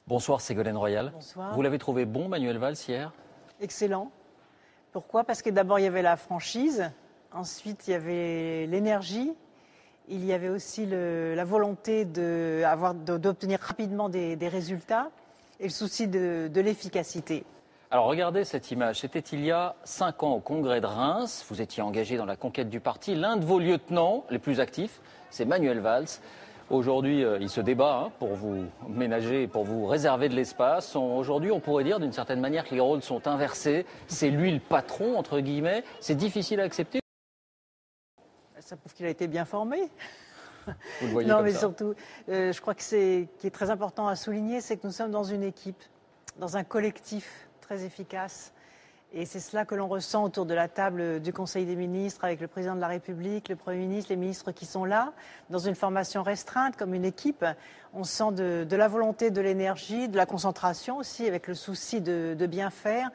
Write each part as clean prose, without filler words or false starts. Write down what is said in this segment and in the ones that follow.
Bonsoir Ségolène Royal. Bonsoir. Vous l'avez trouvé bon, Manuel Valls, hier? Excellent. Pourquoi? Parce que d'abord, il y avait la franchise, ensuite, il y avait l'énergie, il y avait aussi la volonté d'obtenir rapidement des résultats et le souci de l'efficacité. Alors regardez cette image, c'était il y a 5 ans au congrès de Reims, vous étiez engagé dans la conquête du parti, l'un de vos lieutenants les plus actifs, c'est Manuel Valls. Aujourd'hui, il se débat pour vous ménager, pour vous réserver de l'espace. Aujourd'hui, on pourrait dire d'une certaine manière que les rôles sont inversés. C'est lui le patron, entre guillemets. C'est difficile à accepter. Ça prouve qu'il a été bien formé. Vous le voyez non, comme mais ça. surtout, je crois que ce qui est très important à souligner, c'est que nous sommes dans une équipe, dans un collectif très efficace. Et c'est cela que l'on ressent autour de la table du Conseil des ministres, avec le président de la République, le Premier ministre, les ministres qui sont là, dans une formation restreinte, comme une équipe. On sent de la volonté, de l'énergie, de la concentration aussi, avec le souci de bien faire.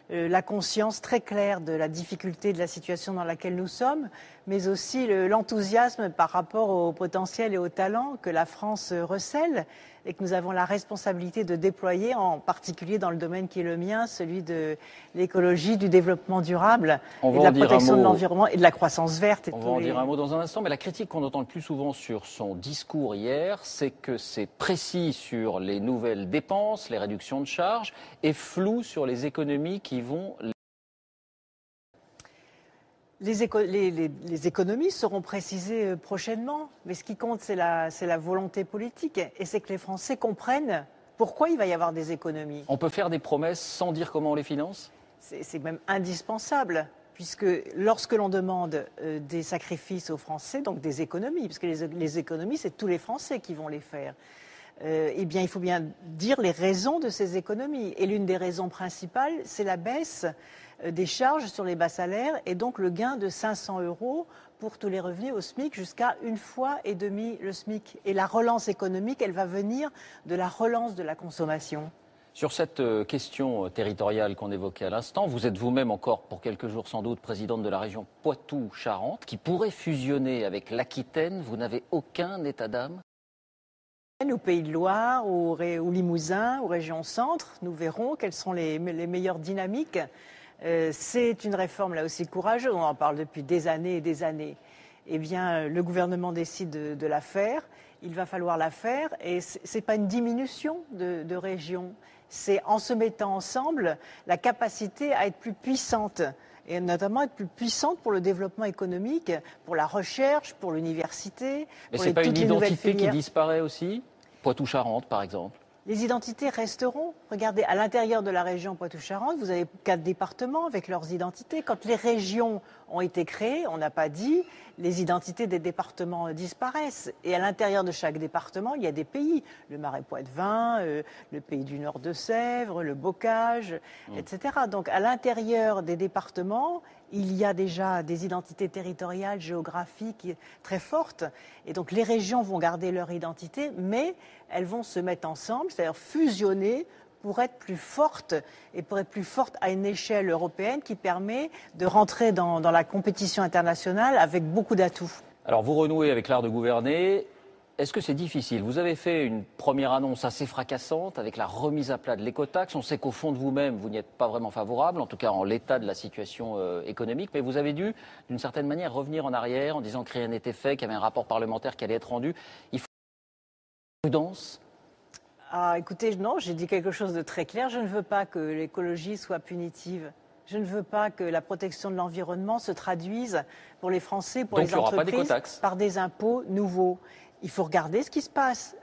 La conscience très claire de la difficulté de la situation dans laquelle nous sommes, mais aussi l'enthousiasme par rapport au potentiel et au talent que la France recèle et que nous avons la responsabilité de déployer, en particulier dans le domaine qui est le mien, celui de l'écologie, du développement durable, et de la protection de l'environnement et de la croissance verte. On va en dire un mot dans un instant, mais la critique qu'on entend le plus souvent sur son discours hier, c'est que c'est précis sur les nouvelles dépenses, les réductions de charges, et flou sur les économies qui vont... Les économies seront précisées prochainement, mais ce qui compte, c'est la volonté politique, et c'est que les Français comprennent pourquoi il va y avoir des économies. On peut faire des promesses sans dire comment on les finance ? C'est même indispensable, puisque lorsque l'on demande des sacrifices aux Français, donc des économies, parce que les économies, c'est tous les Français qui vont les faire, eh bien, il faut bien dire les raisons de ces économies. Et l'une des raisons principales, c'est la baisse des charges sur les bas salaires et donc le gain de 500 € pour tous les revenus au SMIC jusqu'à 1,5 fois le SMIC. Et la relance économique, elle va venir de la relance de la consommation. Sur cette question territoriale qu'on évoquait à l'instant, vous êtes vous-même encore pour quelques jours sans doute présidente de la région Poitou-Charentes qui pourrait fusionner avec l'Aquitaine. Vous n'avez aucun état d'âme ? Au Pays de Loire, au Limousin, aux régions centres, nous verrons quelles sont les meilleures dynamiques. C'est une réforme là aussi courageuse, on en parle depuis des années et des années. Eh bien, le gouvernement décide de la faire, il va falloir la faire, et ce n'est pas une diminution de régions, c'est en se mettant ensemble la capacité à être plus puissante, et notamment être plus puissante pour le développement économique, pour la recherche, pour l'université. Mais ce n'est pas une identité qui disparaît aussi ? Poitou-Charentes, par exemple. Les identités resteront. Regardez, à l'intérieur de la région Poitou-Charentes, vous avez 4 départements avec leurs identités. Quand les régions ont été créées, on n'a pas dit les identités des départements disparaissent. Et à l'intérieur de chaque département, il y a des pays. Le Marais Poitevin, le pays du Nord de Sèvres, le Bocage, etc. Donc à l'intérieur des départements, il y a déjà des identités territoriales, géographiques très fortes. Et donc les régions vont garder leur identité, mais elles vont se mettre ensemble, c'est-à-dire fusionner pour être plus fortes et pour être plus fortes à une échelle européenne qui permet de rentrer dans la compétition internationale avec beaucoup d'atouts. Alors vous renouez avec l'art de gouverner. Est-ce que c'est difficile? Vous avez fait une première annonce assez fracassante avec la remise à plat de l'écotaxe. On sait qu'au fond de vous-même, vous n'y êtes pas vraiment favorable, en tout cas en l'état de la situation économique. Mais vous avez dû, d'une certaine manière, revenir en arrière en disant que rien n'était fait, qu'il y avait un rapport parlementaire qui allait être rendu. Il faut prudence. Ah, écoutez, non, j'ai dit quelque chose de très clair. Je ne veux pas que l'écologie soit punitive. Je ne veux pas que la protection de l'environnement se traduise pour les Français, pour les entreprises, par des impôts nouveaux. Il faut regarder ce qui se passe.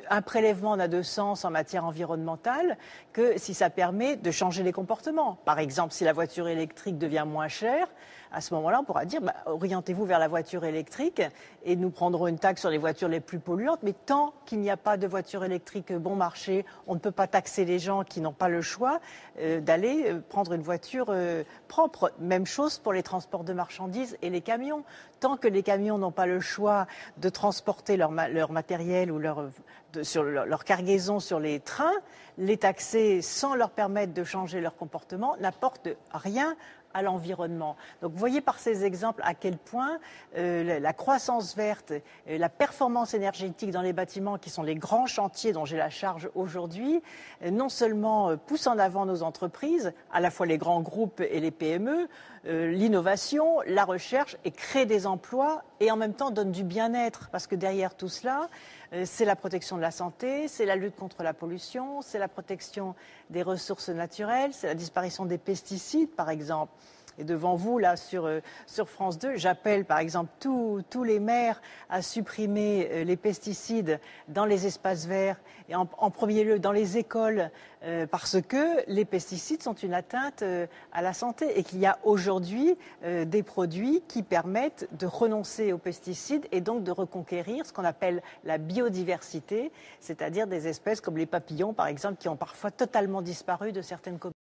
Un prélèvement n'a de sens en matière environnementale que si ça permet de changer les comportements. Par exemple, si la voiture électrique devient moins chère, à ce moment-là, on pourra dire orientez-vous vers la voiture électrique et nous prendrons une taxe sur les voitures les plus polluantes. Mais tant qu'il n'y a pas de voiture électrique bon marché, on ne peut pas taxer les gens qui n'ont pas le choix d'aller prendre une voiture propre. Même chose pour les transports de marchandises et les camions. Tant que les camions n'ont pas le choix de transporter leur matériel ou leur cargaison sur les trains, les taxer sans leur permettre de changer leur comportement n'apporte rien à l'environnement. Donc vous voyez par ces exemples à quel point la croissance verte, la performance énergétique dans les bâtiments, qui sont les grands chantiers dont j'ai la charge aujourd'hui, non seulement poussent en avant nos entreprises, à la fois les grands groupes et les PME, l'innovation, la recherche, et créent des emplois et en même temps donnent du bien-être, parce que derrière tout cela, c'est la protection de la santé, c'est la lutte contre la pollution, c'est la protection des ressources naturelles, c'est la disparition des pesticides, par exemple. Et devant vous, là, sur France 2, j'appelle par exemple tous les maires à supprimer les pesticides dans les espaces verts et en premier lieu dans les écoles, parce que les pesticides sont une atteinte à la santé et qu'il y a aujourd'hui des produits qui permettent de renoncer aux pesticides et donc de reconquérir ce qu'on appelle la biodiversité, c'est-à-dire des espèces comme les papillons, par exemple, qui ont parfois totalement disparu de certaines communautés.